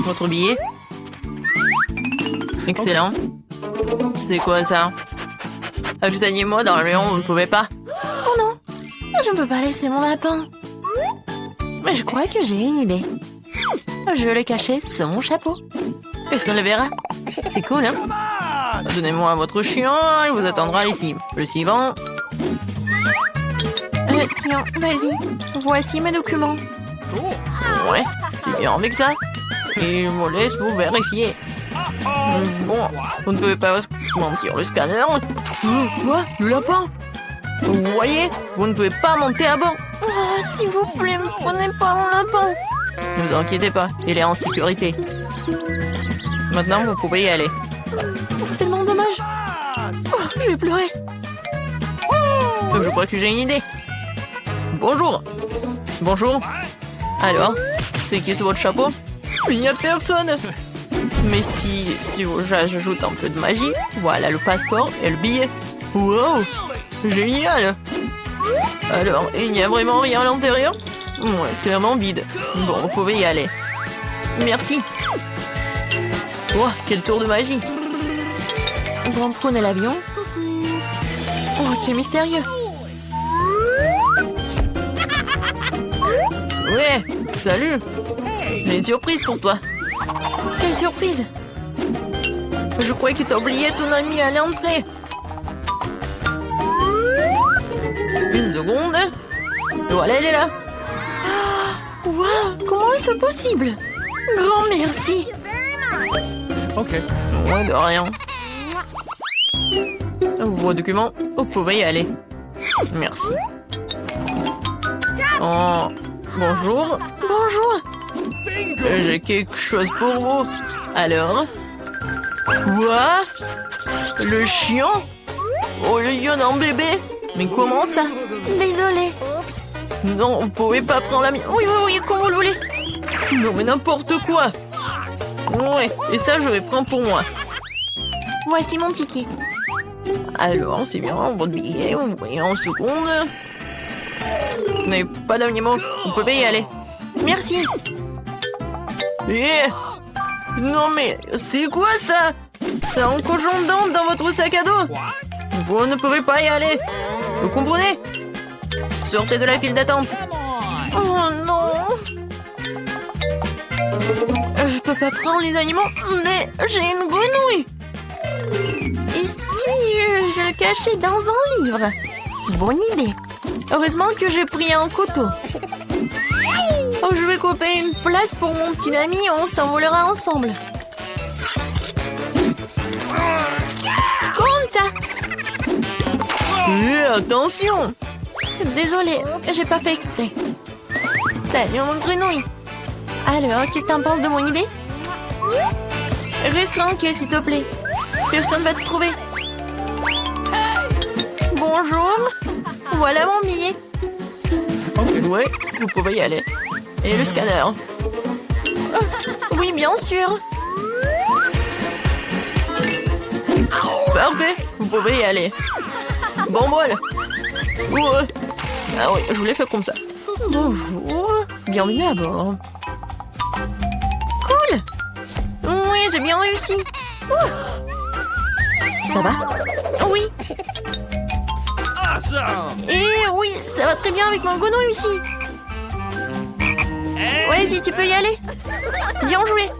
Votre billet. Excellent. C'est quoi ça? Accompagnez-moi dans le lion, vous ne pouvez pas. Oh non, je ne peux pas laisser mon lapin. Mais je crois que j'ai une idée. Je vais le cacher sous mon chapeau. Personne ne le verra. C'est cool, hein? Donnez-moi votre chien, il vous attendra ici. Le suivant. Tiens, vas-y. Voici mes documents. Ouais, c'est bien avec ça. Et je vous laisse vous vérifier. Bon, vous ne pouvez pas mentir le scanner. Quoi? Le lapin? Vous voyez, vous ne pouvez pas monter à bord. Oh, s'il vous plaît, ne prenez pas mon lapin. Ne vous inquiétez pas, il est en sécurité. Maintenant, vous pouvez y aller. C'est tellement dommage. Oh, je vais pleurer. Je crois que j'ai une idée. Bonjour. Bonjour. Alors, c'est qui sur votre chapeau? Il n'y a personne. Mais si j'ajoute un peu de magie, voilà le passeport et le billet. Wow, génial. Alors, il n'y a vraiment rien à l'intérieur? Ouais, c'est vraiment vide. Bon, vous pouvez y aller. Merci. Oh, quel tour de magie. Bon, prenez l'avion. Oh, quel mystérieux. Ouais, salut. J'ai une surprise pour toi. Quelle surprise. Je croyais que t'as oublié ton ami à l'entrée. Une seconde. Voilà, elle est là. Waouh, comment est-ce possible? Grand merci. Ok. Ouais, de rien. Vos documents, vous pouvez y aller. Merci. Oh, bonjour. Bonjour. J'ai quelque chose pour vous. Alors? Quoi? Le chien? Oh, le lion d'un bébé? Mais comment ça? Désolée. Non, vous pouvez pas prendre la mienne. Oui, oui, oui, comme vous le voulez. Non, mais n'importe quoi. Ouais, et ça, je vais prendre pour moi. Voici mon ticket. Alors, c'est bien, votre billet, vous voyez en seconde. Vous n'avez pas d'animaux, vous pouvez y aller. Merci. Eh, non mais, c'est quoi ça? C'est un cochon d'Inde dans votre sac à dos. Vous ne pouvez pas y aller. Vous comprenez? Sortez de la file d'attente. Oh non. Je peux pas prendre les animaux, mais j'ai une grenouille. Et si je le cachais dans un livre? Bonne idée. Heureusement que j'ai pris un couteau. Oh, je vais couper une place pour mon petit ami et on s'envolera ensemble. Comme ça. Eh, attention. Désolée, j'ai pas fait exprès. Salut mon grenouille. Alors, qu'est-ce que t'en penses de mon idée? Reste tranquille, s'il te plaît. Personne va te trouver. Bonjour. Voilà mon billet. Ouais, vous pouvez y aller. Et le scanner. Oui, bien sûr. Parfait, vous pouvez y aller. Bon bol. Ouais. Ah oui, je voulais faire comme ça. Bonjour. Bienvenue à bord. Cool. Oui, j'ai bien réussi. Ça va? Oui. Et oui, ça va très bien avec mon grenouille aussi. Vas-y, tu peux y aller. Bien joué.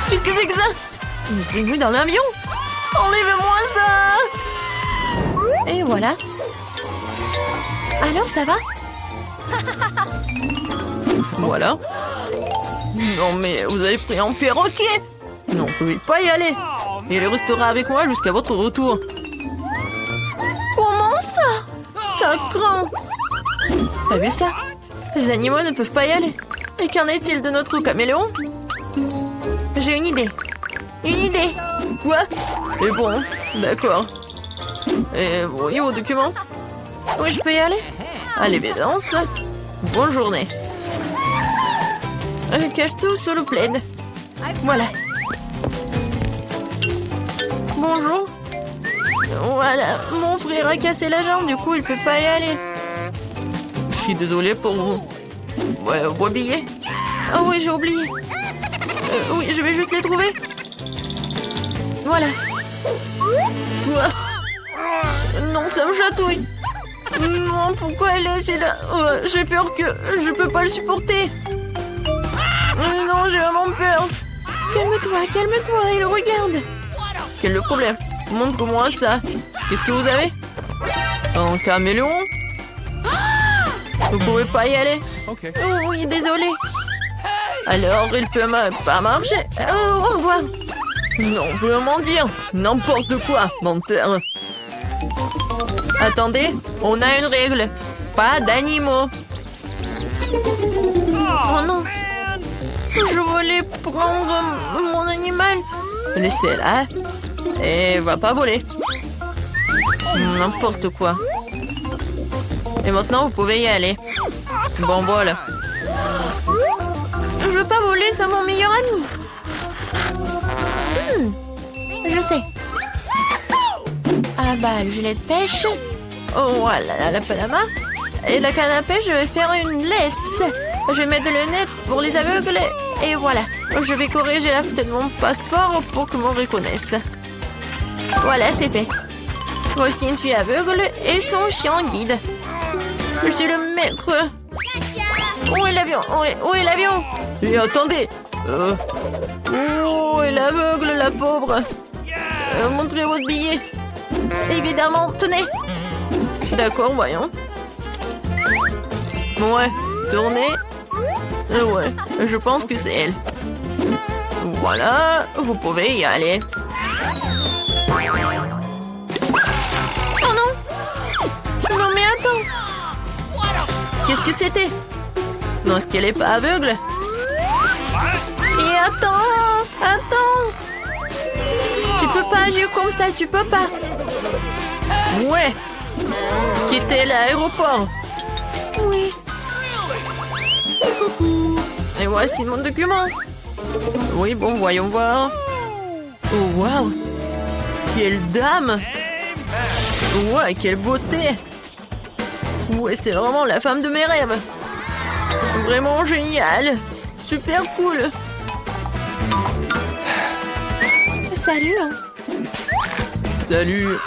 Qu'est-ce que c'est que ça? Une grenouille dans l'avion? Enlève-moi ça! Et voilà. Alors, ça va? Voilà. Non mais vous avez pris un perroquet. Non, vous pouvez pas y aller. Il restera avec moi jusqu'à votre retour. Comment ça? Ça craint. T'as vu ça? Les animaux ne peuvent pas y aller. Et qu'en est-il de notre caméléon? J'ai une idée. Une idée. Quoi? Et bon, d'accord. Et vous voyez vos documents? Oui, je peux y aller? À l'évidence. Bonne journée. Cache tout sous le plaid. Voilà. Bonjour. Voilà, mon frère a cassé la jambe, du coup il peut pas y aller. Je suis désolée pour vous. Ouais, vos billets. Oh oui, j'ai oublié. Oui, je vais juste les trouver. Voilà. Ouah. Non, ça me chatouille. Non, pourquoi elle est là? J'ai peur que je peux pas le supporter. Non, j'ai vraiment peur. Calme-toi, calme-toi, il regarde. Quel est le problème? Montre-moi ça. Qu'est-ce que vous avez? Un caméléon? Vous pouvez pas y aller? Okay. Oh oui, désolé. Alors, il peut pas marcher. Oh, au revoir. Non, on peut mentir. N'importe quoi, menteur. Attendez, on a une règle. Pas d'animaux. Oh non. Je voulais prendre mon animal. Laissez-la. Et va pas voler. N'importe quoi. Et maintenant, vous pouvez y aller. Bon, voilà. Je veux pas voler, c'est mon meilleur ami. Je sais. Ah bah, le gilet de pêche. Oh, voilà, la palama. Et la canne à pêche, je vais faire une laisse. Je vais mettre le net pour les aveugles. Et voilà. Je vais corriger la photo de mon passeport pour que l'on reconnaisse. Voilà, c'est fait. Voici une fille aveugle et son chien guide. Je suis le maître. Où est l'avion? Où est l'avion? Et attendez. Oh, elle est aveugle, la pauvre. Montrez votre billet. Évidemment, tenez. D'accord, voyons. Ouais, tournez. Ouais, je pense que c'est elle. Voilà, vous pouvez y aller. Oh non. Non mais attends. Qu'est-ce que c'était? Non, est-ce qu'elle est pas aveugle? Et attends. Tu peux pas agir comme ça, tu peux pas. Ouais. Quittez l'aéroport. Oui. Et voici mon document. Oui, bon, voyons voir. Oh, waouh. Quelle dame. Ouais, quelle beauté. Ouais, c'est vraiment la femme de mes rêves. Vraiment génial. Super cool. Salut. Salut.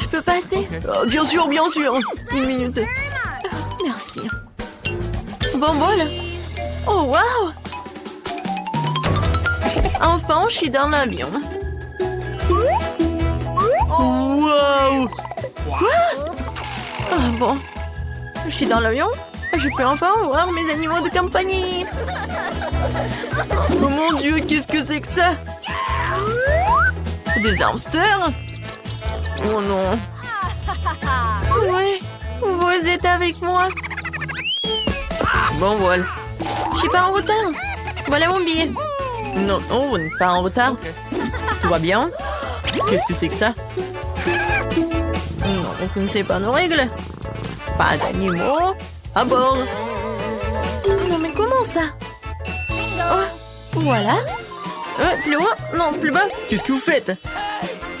Je peux passer? Oh, bien sûr, bien sûr. Une minute. Merci. Bon bol. Oh, waouh. Enfin, je suis dans l'avion. Waouh. Quoi? Ah bon. Je suis dans l'avion. Je peux enfin voir mes animaux de compagnie. Oh mon Dieu, qu'est-ce que c'est que ça? Des hamsters? Oh non. Oui, vous êtes avec moi. Bon, voilà. Je suis pas en retard. Voilà mon billet. Non, oh, vous n'êtes pas en retard. Tout va bien? Qu'est-ce que c'est que ça? Non, vous ne connaissez pas nos règles. Pas d'animaux à bord. Non mais comment ça? Oh, voilà. Plus haut? Non, plus bas. Qu'est-ce que vous faites?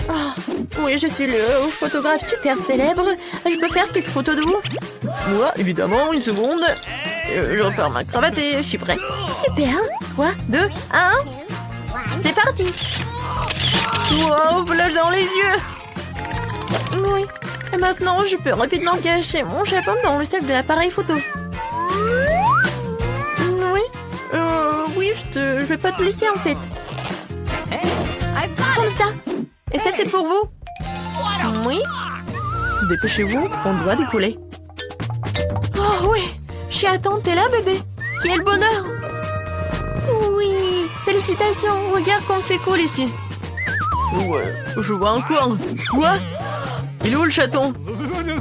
Oh, oui, je suis le photographe super célèbre. Je peux faire quelques photos de vous? Moi, évidemment, une seconde. Je repère ma cravate et je suis prêt. Super. 3, 2, 1. C'est parti. Wow, flash dans les yeux. Oui. Et maintenant, je peux rapidement cacher mon chapeau dans le sac de l'appareil photo. Oui. Oui, je vais pas te laisser en fait. Comme ça. Et ça, c'est pour vous. Oui. Dépêchez-vous, on doit décoller. Oh oui. Je suis attente, t'es là, bébé. Quel bonheur. Oui. Félicitations. Regarde comme c'est cool ici. Ouais, je vois encore. Quoi? Il est où le chaton?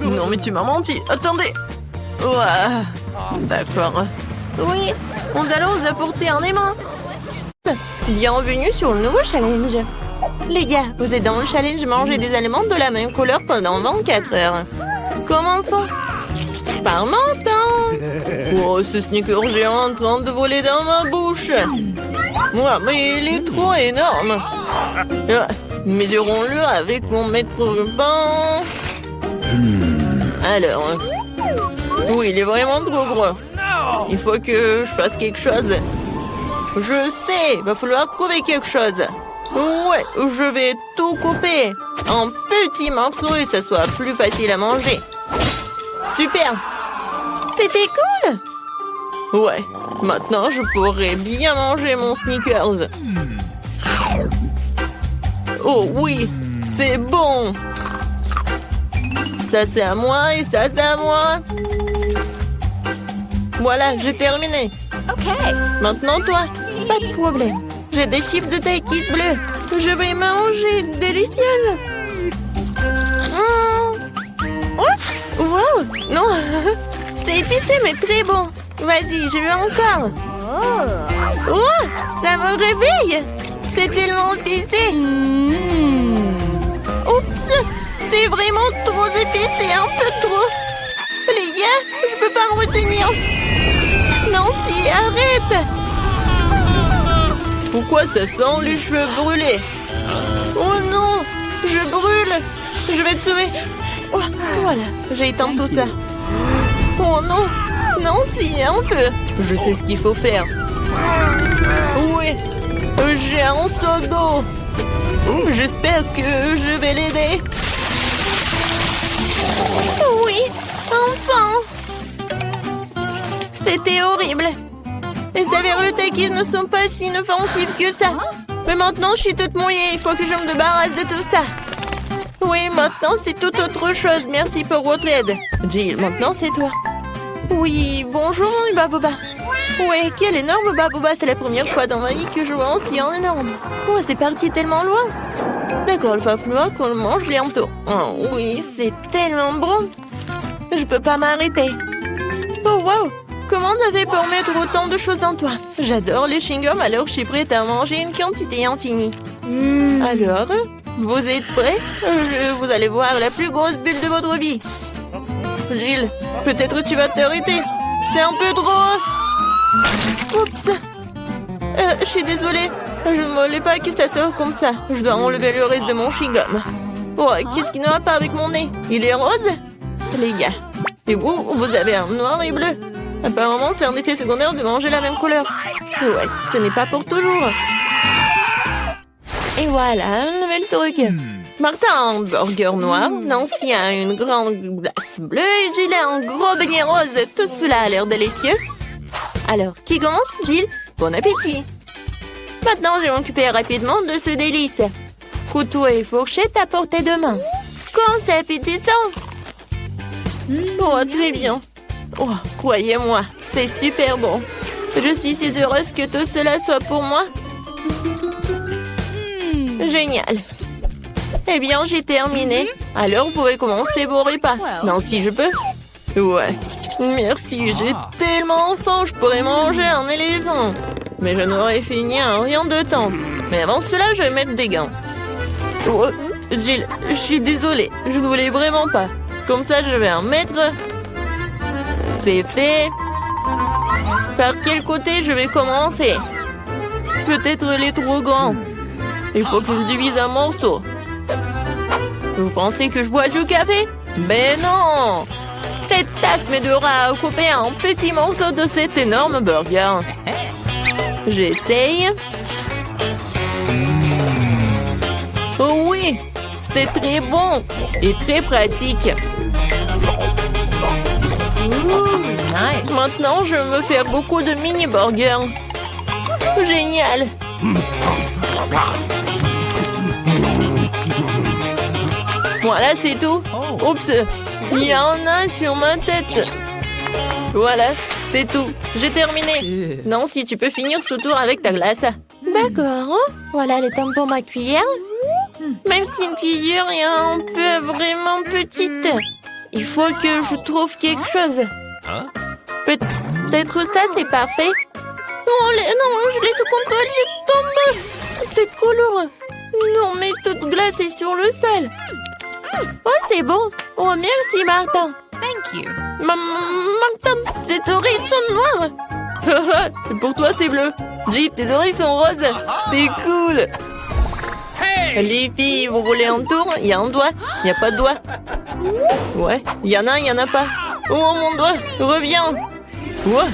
Non, mais tu m'as menti. Attendez. Ouais. D'accord. Oui. Nous allons vous apporter un aimant. Bienvenue sur le nouveau challenge. Les gars, vous êtes dans le challenge manger des aliments de la même couleur pendant 24 heures. Commençons. Par menton. Oh, ce sneaker géant en train de voler dans ma bouche. Ouais, mais il est trop énorme. Mesurons-le avec mon mètre ruban. Alors. Oui, il est vraiment trop gros. Il faut que je fasse quelque chose. Je sais, il va falloir trouver quelque chose. Ouais, je vais tout couper en petits morceaux et que ça soit plus facile à manger. Super! C'était cool! Ouais, maintenant je pourrais bien manger mon Snickers. Oh oui, c'est bon! Ça c'est à moi et ça c'est à moi. Voilà, j'ai terminé. OK. Maintenant toi, pas de problème. J'ai des chips de Takis bleus. Je vais manger, délicieuse. Oh! Wow! Non, C'est épicé, mais très bon. Vas-y, je veux encore. Oh! Ça me réveille! C'est tellement épicé. Oups! C'est vraiment trop épicé, un peu trop. Les gars, je peux pas me retenir. Nancy, arrête! pourquoi ça sent les cheveux brûlés? Oh non! Je brûle! Je vais te sauver. Oh, voilà, j'ai éteint tout ça. Oh non! Nancy, un peu! Je sais ce qu'il faut faire. Oui, j'ai un seau d'eau. J'espère que je vais l'aider. Oui, enfin! C'était horrible. Les saveurs de Takis ne sont pas si inoffensives que ça. Mais maintenant, je suis toute mouillée. Il faut que je me débarrasse de tout ça. Oui, maintenant, c'est tout autre chose. Merci pour votre aide. Jill, maintenant c'est toi. Oui, bonjour, Baboba. Oui, quel énorme Baboba. C'est la première fois dans ma vie que je vois un si énorme. Oh, c'est parti tellement loin. D'accord, il va falloir qu'on le mange bientôt. Oh oui, c'est tellement bon. Je peux pas m'arrêter. Oh, wow! Comment t'as fait pour mettre autant de choses en toi? J'adore les chewing-gums, alors je suis prête à manger une quantité infinie. Alors, vous êtes prêts? Vous allez voir la plus grosse bulle de votre vie. Gilles, peut-être tu vas t'arrêter. C'est un peu trop... Oups! Je suis désolée. Je ne voulais pas que ça sorte comme ça. Je dois enlever le reste de mon chewing-gum. Oh, qu'est-ce qui ne va pas avec mon nez? Il est rose? Les gars, et vous avez un noir et bleu. Apparemment, c'est un effet secondaire de manger la même couleur. Ouais, ce n'est pas pour toujours. Et voilà, un nouvel truc. Martin a un burger noir, Nancy a une grande glace bleue et Jill a un gros beignet rose. Tout cela a l'air délicieux. Alors, qui commence? Jill, bon appétit. Maintenant, je vais m'occuper rapidement de ce délice. Couteau et fourchette à portée de main. Quand c'est appétissant! Oh, très bien. Oh, croyez-moi, c'est super bon. Je suis si heureuse que tout cela soit pour moi. Génial. Eh bien, j'ai terminé. Alors, vous pouvez commencer vos repas. Non, si je peux. Ouais. Merci, j'ai tellement faim, je pourrais manger un éléphant. Mais je n'aurais fini en rien de temps. Mais avant cela, je vais mettre des gants. Oh, Jill, je suis désolée, je ne voulais vraiment pas. Comme ça, je vais en mettre. C'est fait. Par quel côté je vais commencer? Peut-être les trop grands. Il faut que je le divise en morceaux. Vous pensez que je bois du café? Ben non! Cette tasse m'aidera à couper un petit morceau de cet énorme burger. J'essaye. Oh oui! C'est très bon et très pratique. Nice. Maintenant, je veux me faire beaucoup de mini-burgers. Génial! Voilà, c'est tout. Oups, il y en a un sur ma tête. Voilà, c'est tout. J'ai terminé. Nancy, tu peux finir ce tour avec ta glace. D'accord. Voilà le temps pour ma cuillère. Même si une cuillère est un peu vraiment petite, il faut que je trouve quelque chose. Peut-être ça, c'est parfait. Oh, non, je l'ai sous contrôle, je tombe. Cette couleur. Non, mais toute glace est sur le sol. Oh, c'est bon. Oh, merci, Martin. Thank you. Martin, tes oreilles sont noires. Pour toi, c'est bleu. Jill, tes oreilles sont roses. C'est cool. Les filles, vous voulez un tour? Il y a un doigt. Il n'y a pas de doigt. Ouais, il y en a pas. Oh, mon doigt, reviens. Ouais,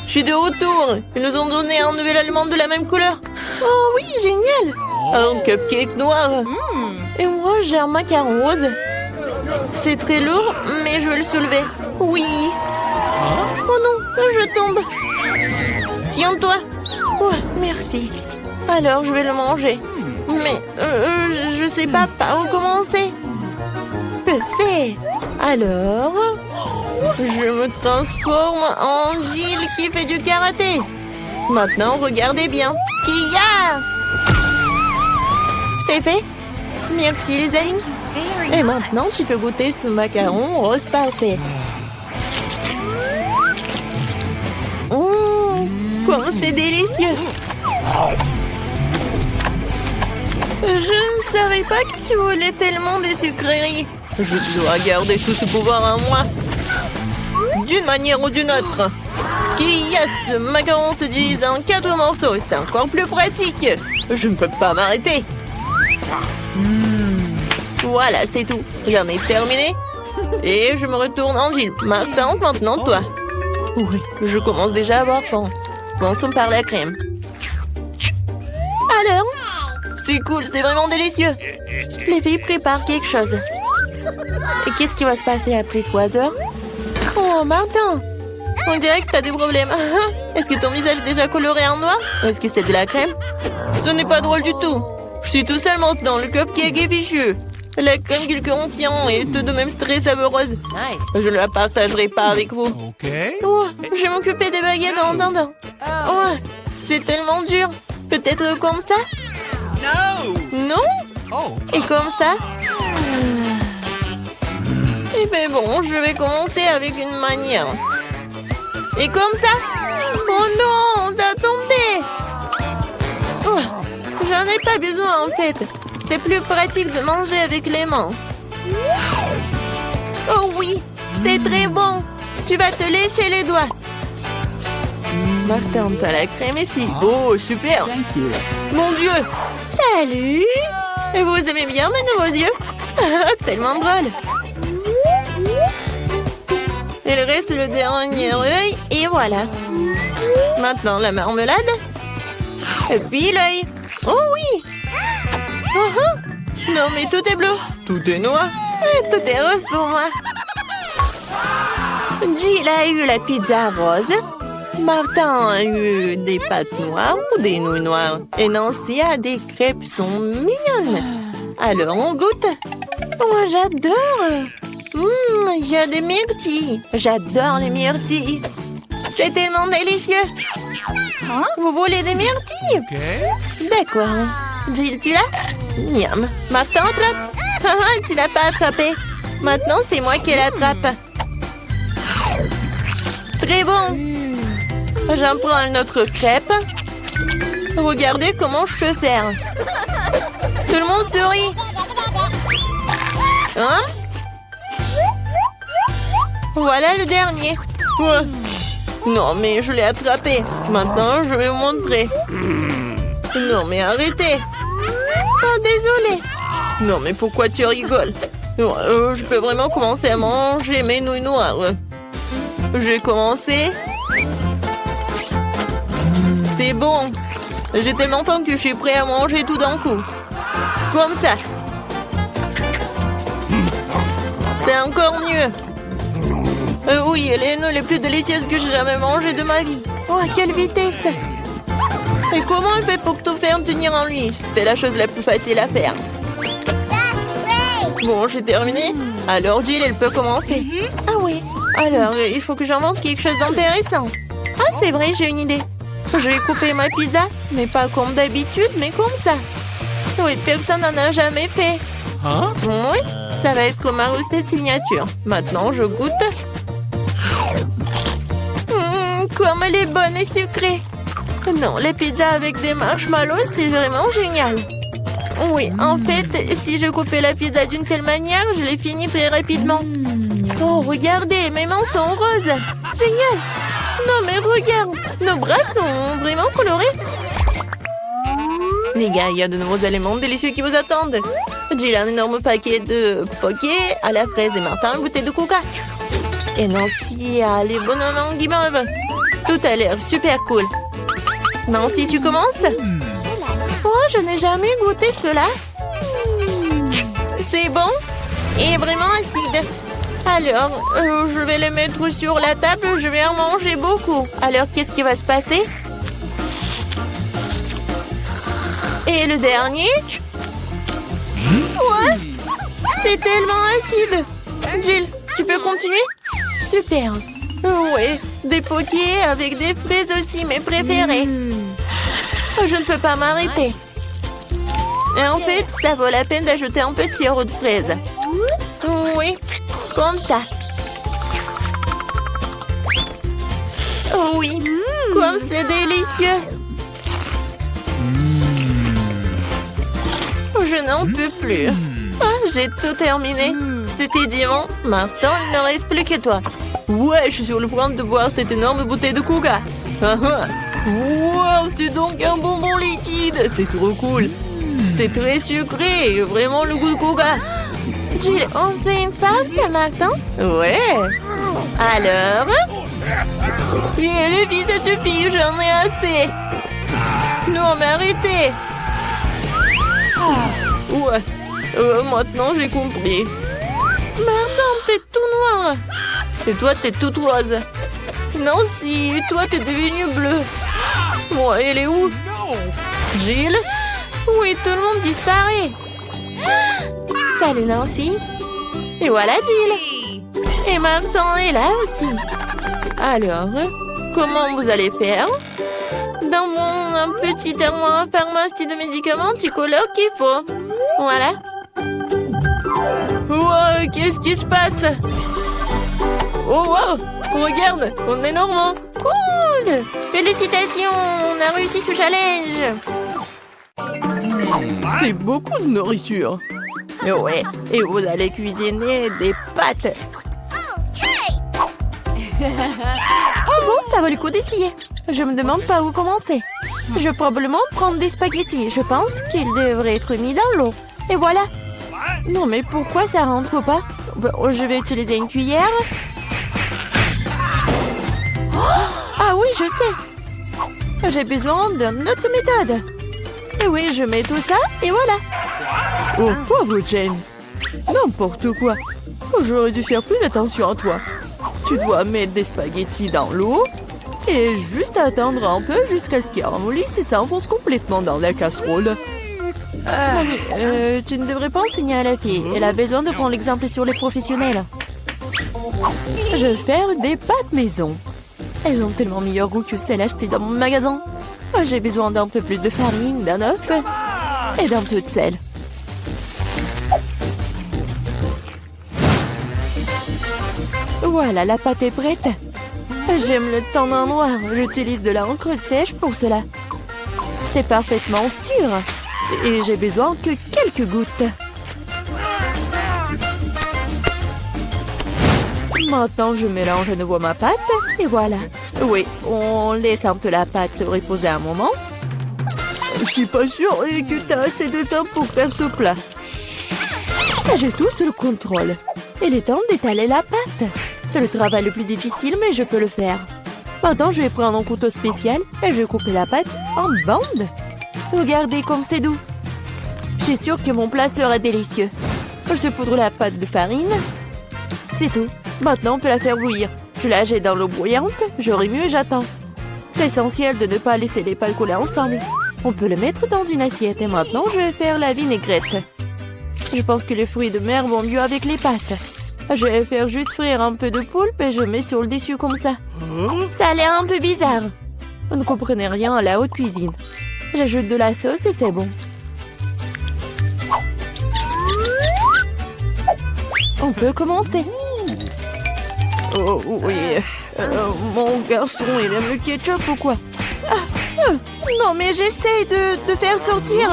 Je suis de retour. Ils nous ont donné un nouvel aliment de la même couleur. Oh oui, génial. Un cupcake noir. Et moi, j'ai un macaron rose. C'est très lourd, mais je vais le soulever. Oui. Oh non, je tombe. Tiens-toi. Oh, merci. Alors, je vais le manger. Mais je sais pas par où commencer. Je sais. Alors, je me transforme en Jill qui fait du karaté. Maintenant, regardez bien. Kia! C'est fait. Merci les amis. Et maintenant, tu peux goûter ce macaron rose parfait. Comment c'est délicieux. Je ne savais pas que tu voulais tellement des sucreries. Je dois garder tout ce pouvoir en moi. D'une manière ou d'une autre. Ce macaron se divise en 4 morceaux. C'est encore plus pratique. Je ne peux pas m'arrêter. Voilà, c'est tout. J'en ai terminé. Et je me retourne en Jill. Maintenant, toi. Oui, je commence déjà à avoir faim. Commençons par la crème. Alors? C'est cool, c'est vraiment délicieux. Les filles préparent quelque chose. Et qu'est-ce qui va se passer après 3 heures? Oh, Martin! On dirait que t'as des problèmes. Est-ce que ton visage est déjà coloré en noir? Ou est-ce que c'est de la crème? Ce n'est pas drôle du tout. Je suis tout seul maintenant, le cupcake est fichu. La crème qu'il contient est tout de même très savoureuse. Nice. Je ne la partagerai pas avec vous. Oh, je vais m'occuper des baguettes en attendant. Oh, c'est tellement dur. Peut-être comme ça? Non? Et comme ça? Eh bien bon, je vais commencer avec une manière. Et comme ça? Oh non, ça a tombé. Oh, j'en ai pas besoin en fait. C'est plus pratique de manger avec les mains. Oh oui, c'est très bon. Tu vas te lécher les doigts. Martin, t'as la crème ici. Oh, super. Mon Dieu. Salut. Et vous aimez bien mes nouveaux yeux? Tellement drôle. Il reste le dernier œil et voilà. Maintenant la marmelade. Et puis l'œil. Oh oui. Non mais tout est bleu. Tout est noir. Tout est rose pour moi. Jill a eu la pizza rose. Martin a eu des pâtes noires ou des nouilles noires. Et Nancy a des crêpes sont mignonnes. Alors on goûte. Moi j'adore. Il y a des myrtilles. J'adore les myrtilles. C'est tellement délicieux. Vous voulez des myrtilles? D'accord. Jill, tu l'as? Miam. Martin, attrape. Tu l'as pas attrapé. Maintenant, c'est moi qui l'attrape. Très bon. J'en prends une autre crêpe. Regardez comment je peux faire. Tout le monde sourit. Hein? Voilà le dernier. Ouais. Non, mais je l'ai attrapé. Maintenant, je vais vous montrer. Non, mais arrêtez. Oh, désolé. Non, mais pourquoi tu rigoles? Je peux vraiment commencer à manger mes nouilles noires. J'ai commencé. C'est bon. J'ai tellement faim que je suis prêt à manger tout d'un coup. Comme ça. C'est encore mieux. Oui, les nouilles les plus délicieuses que j'ai jamais mangées de ma vie. Oh, à quelle vitesse! Et comment elle fait pour tout faire tenir en lui? C'était la chose la plus facile à faire. Bon, j'ai terminé. Alors, Jill, elle peut commencer. Ah oui. Alors, il faut que j'invente quelque chose d'intéressant. Ah, c'est vrai, j'ai une idée. Je vais couper ma pizza, mais pas comme d'habitude, mais comme ça. Oui, personne n'en a jamais fait. Oui, ça va être ma recette signature. Maintenant, je goûte. Comme elle est bonne et sucrée. Non, les pizzas avec des marshmallows, c'est vraiment génial. Oui, en fait, si je coupais la pizza d'une telle manière, je l'ai finie très rapidement. Oh, regardez, mes mains sont roses. Génial. Non, mais regarde, nos bras sont vraiment colorés. Les gars, il y a de nouveaux éléments délicieux qui vous attendent. Jill a un énorme paquet de poké à la fraise et Martin une bouteille de coca. Et Nancy a les bonhommes en guimauve. Tout a l'air super cool. Nancy, tu commences? Oh, je n'ai jamais goûté cela. C'est bon et vraiment acide. Alors, je vais les mettre sur la table. Je vais en manger beaucoup. Alors, qu'est-ce qui va se passer? Et le dernier? Ouais, c'est tellement acide. Jill, tu peux continuer? Super. Oui, des potiers avec des fraises aussi, mes préférés. Je ne peux pas m'arrêter. Et en fait, ça vaut la peine d'ajouter un petit sirop de fraise. Oui, comme ça. Oh oui, comme c'est délicieux. Je n'en peux plus. Ah, j'ai tout terminé. C'était diamant. Maintenant, il ne reste plus que toi. Ouais, je suis sur le point de boire cette énorme bouteille de coca. Wow, c'est donc un bonbon liquide. C'est trop cool. C'est très sucré et vraiment le goût de coca. Jill, on se fait une pause maintenant? Ouais. Alors? Bien, les filles, ça suffit. J'en ai assez. Non, mais arrêtez. Ouais. Maintenant, j'ai compris. Maintenant, t'es tout noir. Et toi, t'es toute rose. Nancy, toi, t'es devenue bleue. Moi, elle est où? Jill? Oui, tout le monde disparaît. Salut, Nancy. Et voilà, Jill. Et Martin est là aussi. Alors, comment vous allez faire? Dans mon petit armoire à pharmacie de médicaments, tu colores qu'il faut. Voilà. Wow, qu'est-ce qui se passe? Oh wow, regarde, on est normand. Cool. Félicitations, on a réussi ce challenge. C'est beaucoup de nourriture. Ouais, et vous allez cuisiner des pâtes. Oh bon, ça vaut le coup d'essayer. Je me demande pas où commencer. Je vais probablement prendre des spaghettis. Je pense qu'ils devraient être mis dans l'eau. Et voilà. Non, mais pourquoi ça rentre pas? Je vais utiliser une cuillère. Ah oui, je sais. J'ai besoin d'une autre méthode. Et oui, je mets tout ça et voilà. Oh, pauvre Jane. N'importe quoi. J'aurais dû faire plus attention à toi. Tu dois mettre des spaghettis dans l'eau et juste attendre un peu jusqu'à ce qu'ils ramollissent et s'enfonce complètement dans la casserole. Mamie, tu ne devrais pas enseigner à la fille. Elle a besoin de prendre l'exemple sur les professionnels. Je vais faire des pâtes maison. Elles ont tellement meilleur goût que celles achetées dans mon magasin. J'ai besoin d'un peu plus de farine, d'un œuf et d'un peu de sel. Voilà, la pâte est prête. J'aime le teint d'un noir. J'utilise de l'encre sèche pour cela. C'est parfaitement sûr. Et j'ai besoin que quelques gouttes. Maintenant, je mélange à nouveau ma pâte. Et voilà. Oui, on laisse un peu la pâte se reposer un moment. Je suis pas sûre que tu as assez de temps pour faire ce plat. J'ai tout sous le contrôle. Il est temps d'étaler la pâte. C'est le travail le plus difficile, mais je peux le faire. Maintenant, je vais prendre un couteau spécial et je vais couper la pâte en bandes. Regardez comme c'est doux. Je suis sûre que mon plat sera délicieux. Je poudre la pâte de farine. C'est tout. Maintenant, on peut la faire bouillir. Je la jette dans l'eau bouillante. Je remue et j'attends. C'est essentiel de ne pas laisser les pâtes coller ensemble. On peut le mettre dans une assiette. Et maintenant, je vais faire la vinaigrette. Je pense que les fruits de mer vont mieux avec les pâtes. Je vais faire juste frire un peu de poulpe et je mets sur le dessus comme ça. Ça a l'air un peu bizarre. Vous ne comprenez rien à la haute cuisine. J'ajoute de la sauce et c'est bon. On peut commencer. Oh oui. Mon garçon, il aime le ketchup ou quoi? Non, mais j'essaie de faire sortir.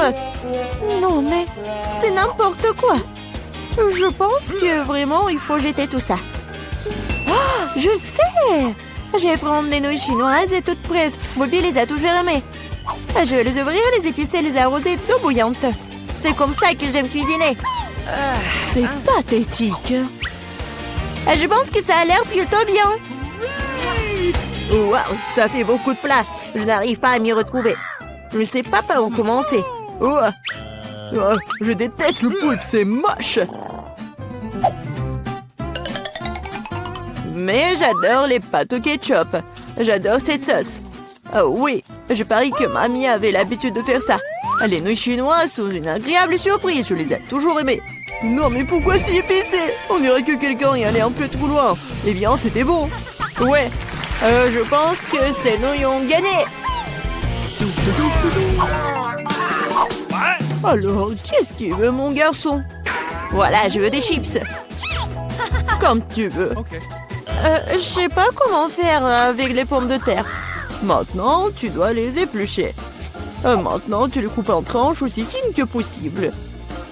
Non, mais c'est n'importe quoi. Je pense que vraiment, il faut jeter tout ça. Oh, je sais. Je vais prendre les nouilles chinoises et toutes prêtes. Bobby les a toujours aimées. Je vais les ouvrir, les épicer, les arroser d'eau bouillante. C'est comme ça que j'aime cuisiner. C'est pathétique. Je pense que ça a l'air plutôt bien. Waouh, ça fait beaucoup de plats. Je n'arrive pas à m'y retrouver. Je ne sais pas par où commencer. Oh, oh, je déteste le poulpe, c'est moche. Mais j'adore les pâtes au ketchup. J'adore cette sauce. Oh oui, je parie que mamie avait l'habitude de faire ça. Les nouilles chinoises sont une agréable surprise, je les ai toujours aimées. Non mais pourquoi si épicé? On dirait que quelqu'un y allait un peu trop loin. Eh bien c'était bon. Ouais, je pense que ces nouilles ont gagné. Alors, qu'est-ce que tu veux mon garçon? Voilà, je veux des chips. Comme tu veux. Je sais pas comment faire avec les pommes de terre. Maintenant, tu dois les éplucher. Maintenant, tu les coupes en tranches aussi fines que possible.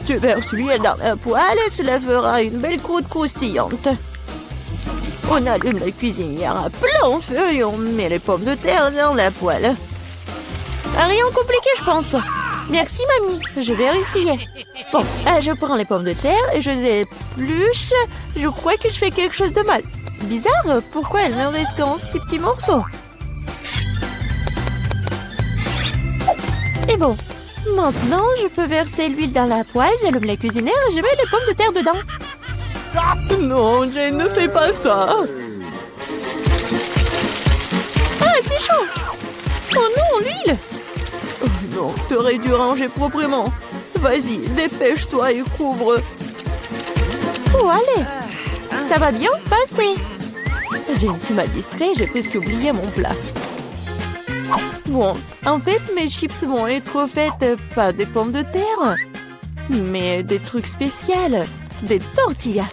Tu verses l'huile dans la poêle et cela fera une belle croûte croustillante. On allume la cuisinière à plein feu et on met les pommes de terre dans la poêle. Rien de compliqué, je pense. Merci, mamie. Je vais essayer. Bon, je prends les pommes de terre et je les épluche. Je crois que je fais quelque chose de mal. Bizarre, pourquoi elles me restent qu'en 6 petits morceaux? Et bon, maintenant je peux verser l'huile dans la poêle, j'allume la cuisinière et je mets les pommes de terre dedans. Non, Jane, ne fais pas ça. Ah, c'est chaud. Oh non, l'huile. Oh non, t'aurais dû ranger proprement. Vas-y, dépêche-toi et couvre. Oh, allez. Ça va bien se passer. Jane, tu m'as distrait, j'ai presque oublié mon plat. Bon, en fait, mes chips vont être faites pas des pommes de terre, mais des trucs spéciaux, des tortillas.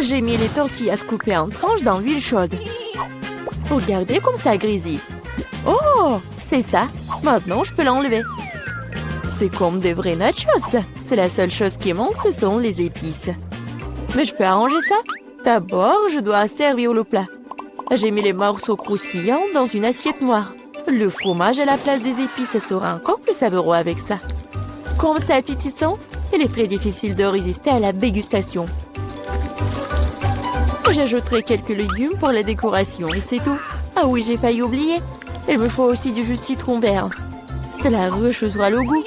J'ai mis les tortillas coupées en tranches dans l'huile chaude. Regardez comme ça grésille. Oh, c'est ça. Maintenant, je peux l'enlever. C'est comme des vrais nachos. C'est la seule chose qui manque, ce sont les épices. Mais je peux arranger ça. D'abord, je dois servir le plat. J'ai mis les morceaux croustillants dans une assiette noire. Le fromage à la place des épices sera encore plus savoureux avec ça. Comme c'est appétissant, il est très difficile de résister à la dégustation. J'ajouterai quelques légumes pour la décoration et c'est tout. Ah oui, j'ai failli oublier. Il me faut aussi du jus de citron vert. Cela rechaussera le goût.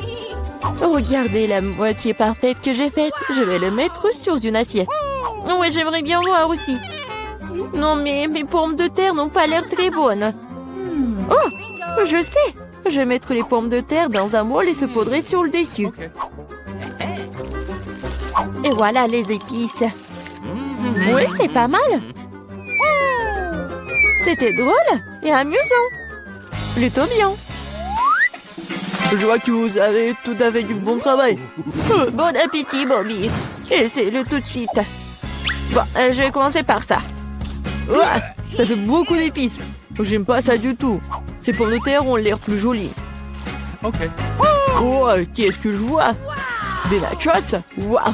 Regardez la moitié parfaite que j'ai faite. Je vais le mettre sur une assiette. Oui, j'aimerais bien voir aussi. Non, mais mes pommes de terre n'ont pas l'air très bonnes. Oh, je sais. Je vais mettre les pommes de terre dans un bol et se poudrer sur le dessus. Et voilà les épices. Oui, c'est pas mal. C'était drôle et amusant. Plutôt bien. Je vois que vous avez tout à fait du bon travail. Bon appétit, Bobby. Essaye-le tout de suite. Bon, je vais commencer par ça. Ouah, ça fait beaucoup d'épices. J'aime pas ça du tout. Ces pommes de terre ont l'air plus jolies. Ok. Oh, qu'est-ce que je vois? Des nachos? Waouh.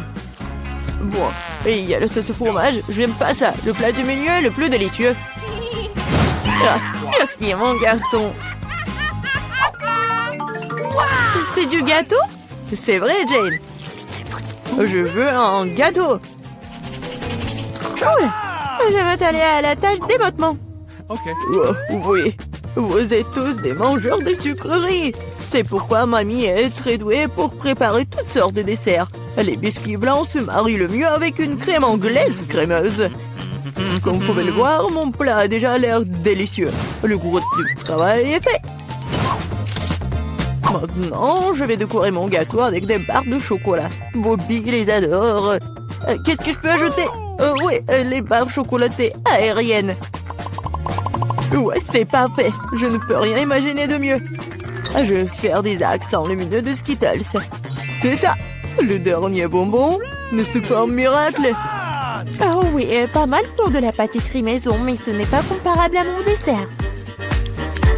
Bon, et il y a le sauce au fromage. J'aime pas ça. Le plat du milieu est le plus délicieux. Ah, merci, mon garçon. C'est du gâteau? C'est vrai, Jane. Je veux un gâteau. Cool. Je vais m'atteler à la tâche dès maintenant. Ok. Oh, oui, vous êtes tous des mangeurs de sucreries. C'est pourquoi mamie est très douée pour préparer toutes sortes de desserts. Les biscuits blancs se marient le mieux avec une crème anglaise crémeuse. Comme vous pouvez le voir, mon plat a déjà l'air délicieux. Le gros du travail est fait. Maintenant, je vais décorer mon gâteau avec des barres de chocolat. Bobby les adore. Qu'est-ce que je peux ajouter? Oui, les barres chocolatées aériennes. Ouais, c'est parfait. Je ne peux rien imaginer de mieux. Je vais faire des accents lumineux de Skittles. C'est ça. Le dernier bonbon, mais c'est pas un miracle. Oh oui, pas mal pour de la pâtisserie maison, mais ce n'est pas comparable à mon dessert.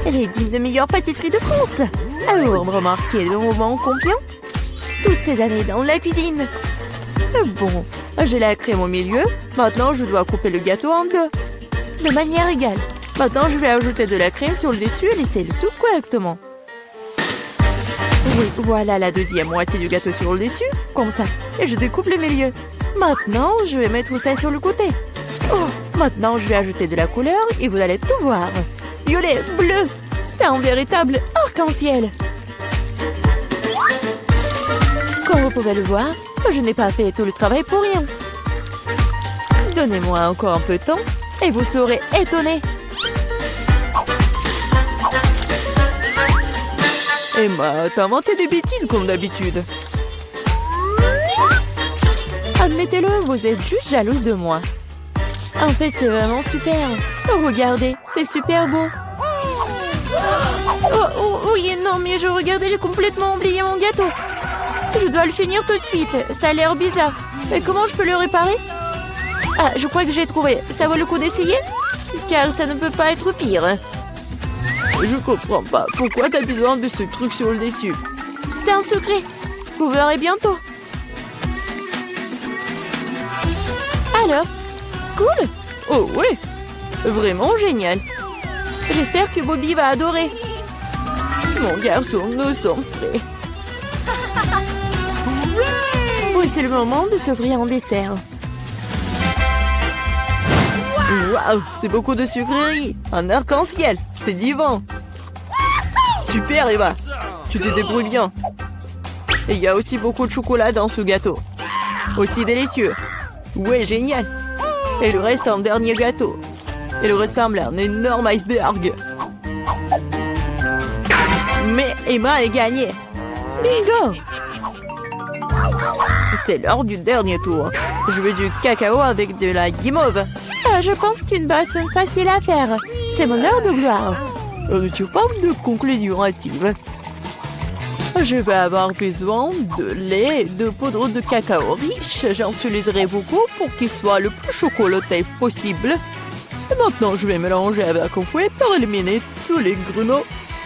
Elle est digne de meilleure pâtisserie de France. Alors, remarquez le moment confiant. Toutes ces années dans la cuisine. Bon, j'ai la crème au milieu. Maintenant, je dois couper le gâteau en deux. De manière égale. Maintenant, je vais ajouter de la crème sur le dessus et laisser le tout correctement. Oui, voilà la deuxième moitié du gâteau sur le dessus, comme ça. Et je découpe le milieu. Maintenant, je vais mettre ça sur le côté. Oh, maintenant, je vais ajouter de la couleur et vous allez tout voir. Violet, bleu, c'est un véritable arc-en-ciel. Comme vous pouvez le voir, je n'ai pas fait tout le travail pour rien. Donnez-moi encore un peu de temps et vous serez étonnés. Emma, t'as inventé des bêtises comme d'habitude. Admettez-le, vous êtes juste jalouse de moi. En fait, c'est vraiment super. Oh, regardez, c'est super beau. Oh, oui, non, mais regardez, j'ai complètement oublié mon gâteau. Je dois le finir tout de suite. Ça a l'air bizarre. Mais comment je peux le réparer? Ah, je crois que j'ai trouvé. Ça vaut le coup d'essayer? Car ça ne peut pas être pire. Je comprends pas. Pourquoi t'as besoin de ce truc sur le dessus? C'est un secret. Vous verrez bientôt. Alors, cool. Oh ouais, vraiment génial. J'espère que Bobby va adorer. Mon garçon, nous sommes prêts. Oui, c'est le moment de s'offrir un dessert. Waouh, c'est beaucoup de sucreries. Un arc-en-ciel, c'est divin. Super Eva, tu te débrouilles bien. Et il y a aussi beaucoup de chocolat dans ce gâteau. Aussi délicieux. Ouais, génial. Et le reste, un dernier gâteau. Il ressemble à un énorme iceberg. Mais Emma a gagné. Bingo! C'est l'heure du dernier tour. Je veux du cacao avec de la guimauve. Je pense qu'une boisson facile à faire. C'est mon heure de gloire. On ne tire pas de conclusion hâtive. Je vais avoir besoin de lait et de poudre de cacao riche. J'en utiliserai beaucoup pour qu'il soit le plus chocolaté possible. Et maintenant, je vais mélanger avec un fouet pour éliminer tous les grumeaux.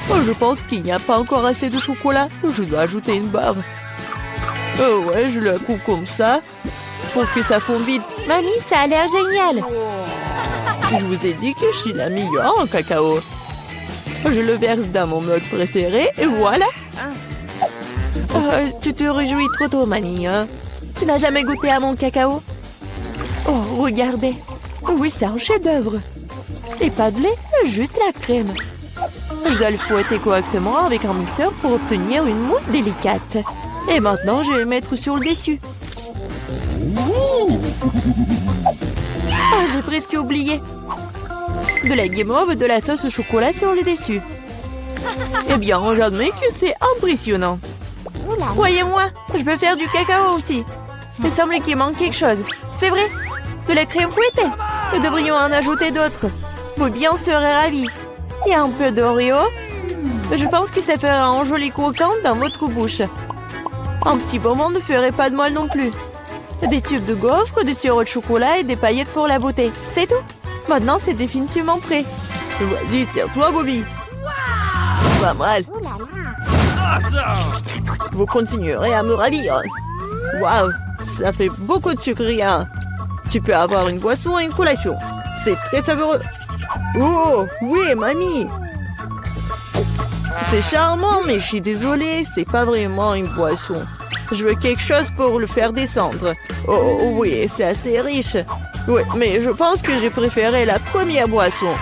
Je pense qu'il n'y a pas encore assez de chocolat. Je dois ajouter une barre. Oh ouais, je la coupe comme ça pour que ça fonde vite. Mamie, ça a l'air génial. Je vous ai dit que je suis la meilleure en cacao. Je le verse dans mon mug préféré et voilà. Tu te réjouis trop tôt, mamie. Hein? Tu n'as jamais goûté à mon cacao? Oh, regardez. Oui, c'est un chef-d'œuvre. Et pas de lait, juste la crème. Je dois le fouetter correctement avec un mixeur pour obtenir une mousse délicate. Et maintenant, je vais le mettre sur le dessus. Ah, j'ai presque oublié. De la guimauve, de la sauce au chocolat sur le dessus. Eh bien, j'admets que c'est impressionnant. Croyez-moi, je peux faire du cacao aussi. Il semble qu'il manque quelque chose. C'est vrai? De la crème fouettée. Nous devrions en ajouter d'autres. Bobby en serait ravi. Et un peu d'Oreo. Je pense que ça fera un joli croquant dans votre bouche. Un petit bonbon ne ferait pas de mal non plus. Des tubes de gaufres, du sirop de chocolat et des paillettes pour la beauté. C'est tout. Maintenant, c'est définitivement prêt. Vas-y, serre-toi, Bobby. Pas mal. Vous continuerez à me ravir. Waouh, ça fait beaucoup de sucre, rien. Tu peux avoir une boisson et une collation. C'est très savoureux. Oh, oui, mamie. C'est charmant, mais je suis désolée, c'est pas vraiment une boisson. Je veux quelque chose pour le faire descendre. Oh, oui, c'est assez riche. Oui, mais je pense que j'ai préféré la première boisson.